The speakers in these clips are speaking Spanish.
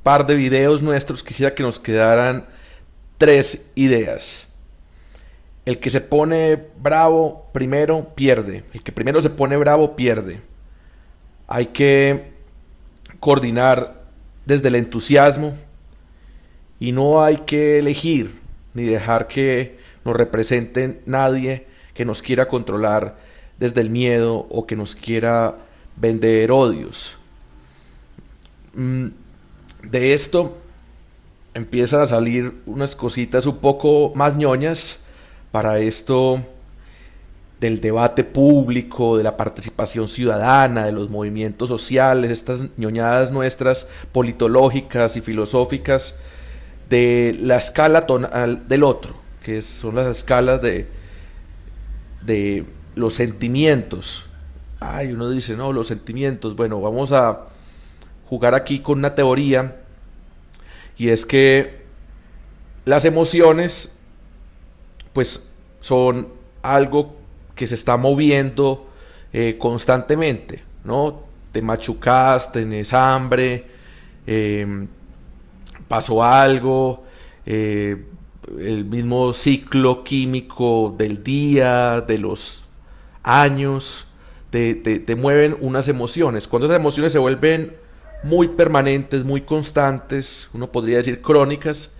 par de videos nuestros, quisiera que nos quedaran tres ideas. El que se pone bravo primero pierde. El que primero se pone bravo pierde. Hay que coordinar desde el entusiasmo y no hay que elegir ni dejar que nos represente nadie que nos quiera controlar desde el miedo o que nos quiera vender odios. De esto empiezan a salir unas cositas un poco más ñoñas para esto del debate público, de la participación ciudadana, de los movimientos sociales, estas ñoñadas nuestras politológicas y filosóficas de la escala tonal del otro, que son las escalas de los sentimientos. Ay, uno dice, no, los sentimientos. Bueno, vamos a jugar aquí con una teoría, y es que las emociones pues son algo que se está moviendo constantemente, ¿no? Te machucas, tenés hambre, pasó algo, el mismo ciclo químico del día, de los años, te mueven unas emociones. Cuando esas emociones se vuelven muy permanentes, muy constantes, uno podría decir crónicas,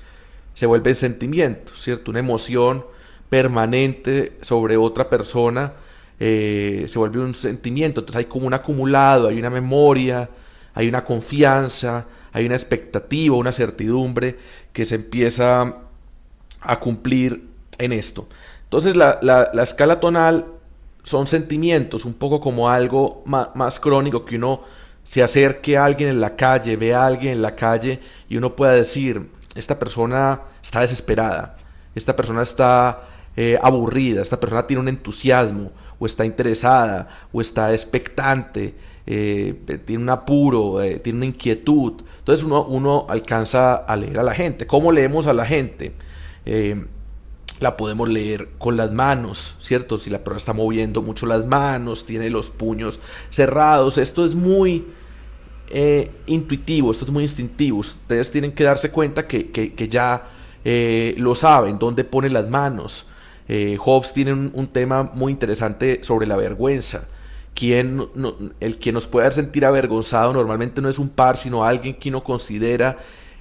se vuelven sentimientos, ¿cierto? Una emoción permanente sobre otra persona se vuelve un sentimiento. Entonces hay como un acumulado, hay una memoria, hay una confianza, hay una expectativa, una certidumbre que se empieza a cumplir en esto. Entonces la escala tonal son sentimientos, un poco como algo más crónico, que uno se acerque a alguien en la calle, ve a alguien en la calle y uno pueda decir, esta persona está desesperada, esta persona está aburrida, esta persona tiene un entusiasmo, o está interesada, o está expectante, tiene un apuro, tiene una inquietud. Entonces uno alcanza a leer a la gente. ¿Cómo leemos a la gente? La podemos leer con las manos, ¿cierto? Si la persona está moviendo mucho las manos, tiene los puños cerrados, esto es muy intuitivo, esto es muy instintivo. Ustedes tienen que darse cuenta que ya lo saben, dónde pone las manos. Hobbes tiene un tema muy interesante sobre la vergüenza. El que nos puede sentir avergonzado normalmente no es un par, sino alguien que uno considera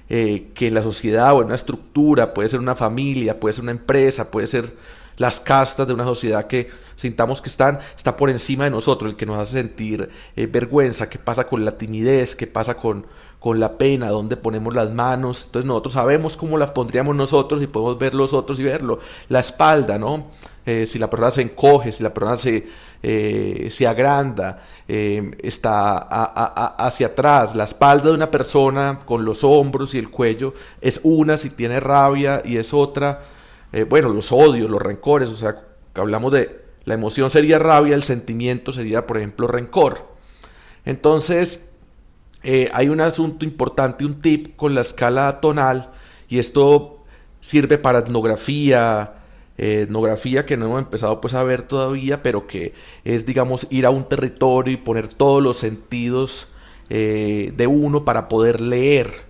que en la sociedad o en una estructura, puede ser una familia, puede ser una empresa, puede ser las castas de una sociedad que sintamos que está por encima de nosotros, el que nos hace sentir vergüenza. ¿Qué pasa con la timidez? ¿Qué pasa con la pena? ¿Dónde ponemos las manos? Entonces nosotros sabemos cómo las pondríamos nosotros y podemos ver los otros y verlo. La espalda, ¿no? Si la persona se encoge, si la persona se agranda, está hacia atrás. La espalda de una persona con los hombros y el cuello es una si tiene rabia, y es otra, bueno, los odios, los rencores. O sea, hablamos de la emoción sería rabia, el sentimiento sería, por ejemplo, rencor. Entonces hay un asunto importante, un tip con la escala tonal, y esto sirve para etnografía que no hemos empezado pues a ver todavía, pero que es, digamos, ir a un territorio y poner todos los sentidos de uno para poder leer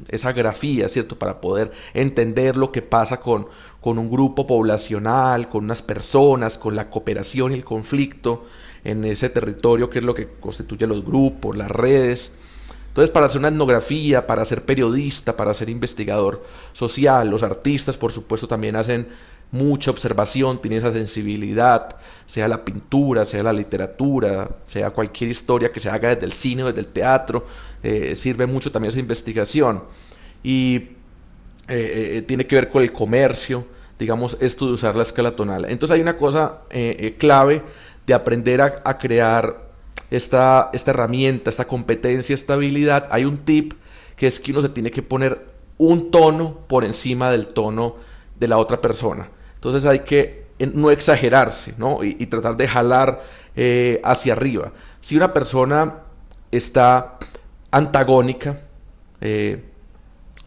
esa grafía, ¿cierto? Para poder entender lo que pasa con un grupo poblacional, con unas personas, con la cooperación y el conflicto en ese territorio, que es lo que constituye los grupos, las redes. Entonces, para hacer una etnografía, para ser periodista, para ser investigador social, los artistas, por supuesto, también hacen mucha observación, tienen esa sensibilidad, sea la pintura, sea la literatura, sea cualquier historia que se haga desde el cine o desde el teatro, sirve mucho también esa investigación. Y tiene que ver con el comercio, digamos, esto de usar la escala tonal. Entonces hay una cosa clave de aprender a crear esta herramienta, esta competencia, esta habilidad. Hay un tip, que es que uno se tiene que poner un tono por encima del tono de la otra persona. Entonces hay que no exagerarse, ¿no? Y tratar de jalar hacia arriba. Si una persona está antagónica,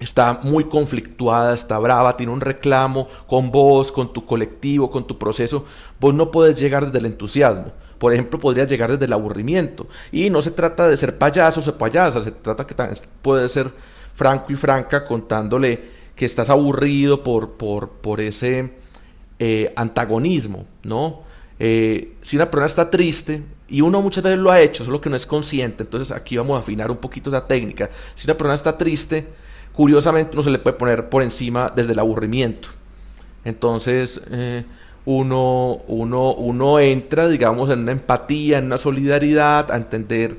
está muy conflictuada, está brava, tiene un reclamo con vos, con tu colectivo, con tu proceso, vos no podés llegar desde el entusiasmo. Por ejemplo, podría llegar desde el aburrimiento. Y no se trata de ser payasos o payasas, se trata que también puede ser franco y franca contándole que estás aburrido por ese antagonismo, ¿no? Si una persona está triste, y uno muchas veces lo ha hecho, solo que no es consciente, entonces aquí vamos a afinar un poquito esa técnica. Si una persona está triste, curiosamente uno se le puede poner por encima desde el aburrimiento. Entonces uno entra, digamos, en una empatía, en una solidaridad, a entender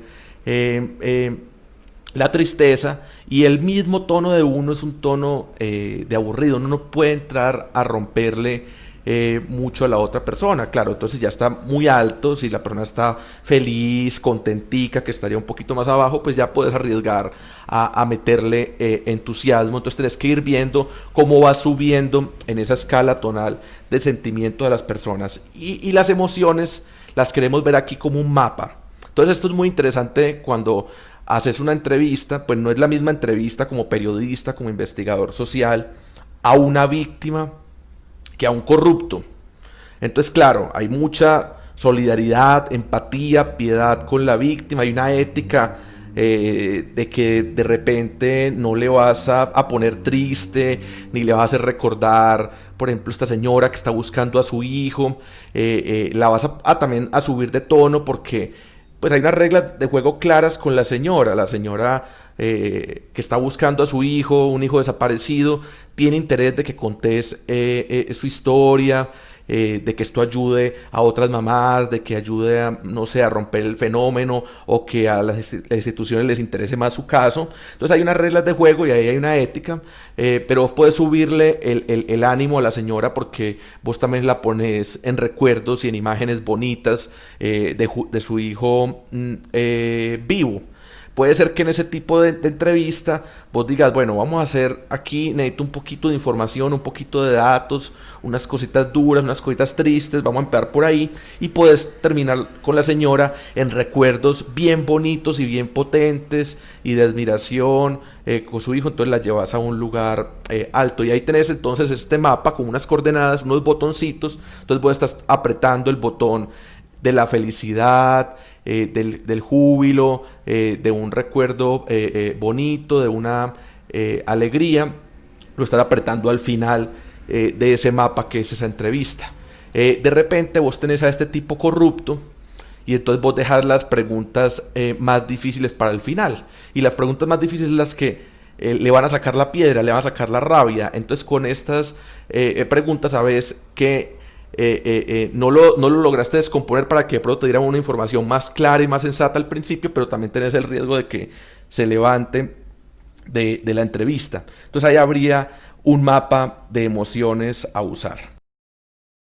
la tristeza, y el mismo tono de uno es un tono de aburrido. Uno no puede entrar a romperle mucho a la otra persona, claro. Entonces ya está muy alto. Si la persona está feliz, contentica, que estaría un poquito más abajo, pues ya puedes arriesgar a meterle entusiasmo. Entonces tienes que ir viendo cómo va subiendo en esa escala tonal de sentimiento de las personas, y las emociones las queremos ver aquí como un mapa. Entonces esto es muy interesante cuando haces una entrevista. Pues no es la misma entrevista como periodista, como investigador social, a una víctima que a un corrupto. Entonces, claro, hay mucha solidaridad, empatía, piedad con la víctima. Hay una ética de que de repente no le vas a poner triste, ni le vas a hacer recordar, por ejemplo, esta señora que está buscando a su hijo. La vas también a subir de tono, porque pues hay unas reglas de juego claras con la señora. La señora que está buscando a su hijo, un hijo desaparecido, tiene interés de que contés su historia, de que esto ayude a otras mamás, de que ayude a, no sé, a romper el fenómeno, o que a las instituciones les interese más su caso. Entonces hay unas reglas de juego y ahí hay una ética, pero vos podés subirle el ánimo a la señora, porque vos también la pones en recuerdos y en imágenes bonitas de su hijo vivo. Puede ser que en ese tipo de entrevista vos digas, bueno, vamos a hacer aquí, necesito un poquito de información, un poquito de datos, unas cositas duras, unas cositas tristes, vamos a empezar por ahí, y puedes terminar con la señora en recuerdos bien bonitos y bien potentes y de admiración con su hijo. Entonces la llevas a un lugar alto, y ahí tenés entonces este mapa con unas coordenadas, unos botoncitos. Entonces vos estás apretando el botón de la felicidad, del júbilo, de un recuerdo bonito, de una alegría. Lo estás apretando al final de ese mapa que es esa entrevista. De repente vos tenés a este tipo corrupto, y entonces vos dejas las preguntas más difíciles para el final. Y las preguntas más difíciles son las que le van a sacar la piedra, le van a sacar la rabia. Entonces con estas preguntas sabes que no lo lograste descomponer para que de pronto te dieran una información más clara y más sensata al principio, pero también tenés el riesgo de que se levante de la entrevista. Entonces ahí habría un mapa de emociones a usar.